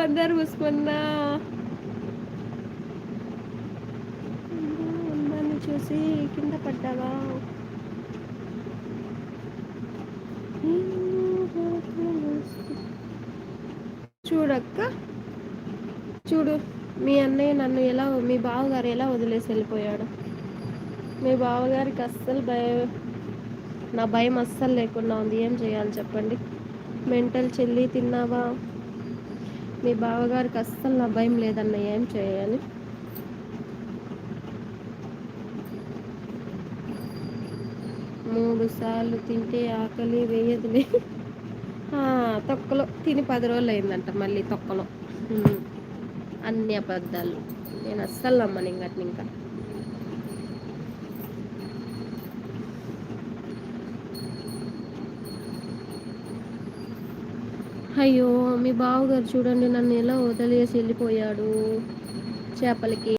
అందరు మూసుకున్నా అందరిని చూసి కింద పడ్డావా? చూడక్క, చూడు మీ అన్నయ్య నన్ను ఎలా, మీ బావగారు ఎలా వదిలేసి వెళ్ళిపోయాడు. మీ బావగారికి అస్సలు నా భయం అస్సలు లేకుండా ఉంది. ఏం చేయాలి చెప్పండి? మెంటల్ చెల్లి తిన్నావా? మీ బావగారికి అస్సలు నా భయం లేదన్న, ఏం చేయాలి? మూడు సార్లు తింటే ఆకలి వేయదులే. తొక్కలో తిని 10 రోజులు అయిందంట, మళ్ళీ తొక్కలో. అన్ని అబద్ధాలు. నేను అస్సలు నమ్మను ఇంకా. అయ్యో, మీ బావగారు చూడండి నన్ను ఎలా వదిలేసి వెళ్ళిపోయాడు చేపలకి.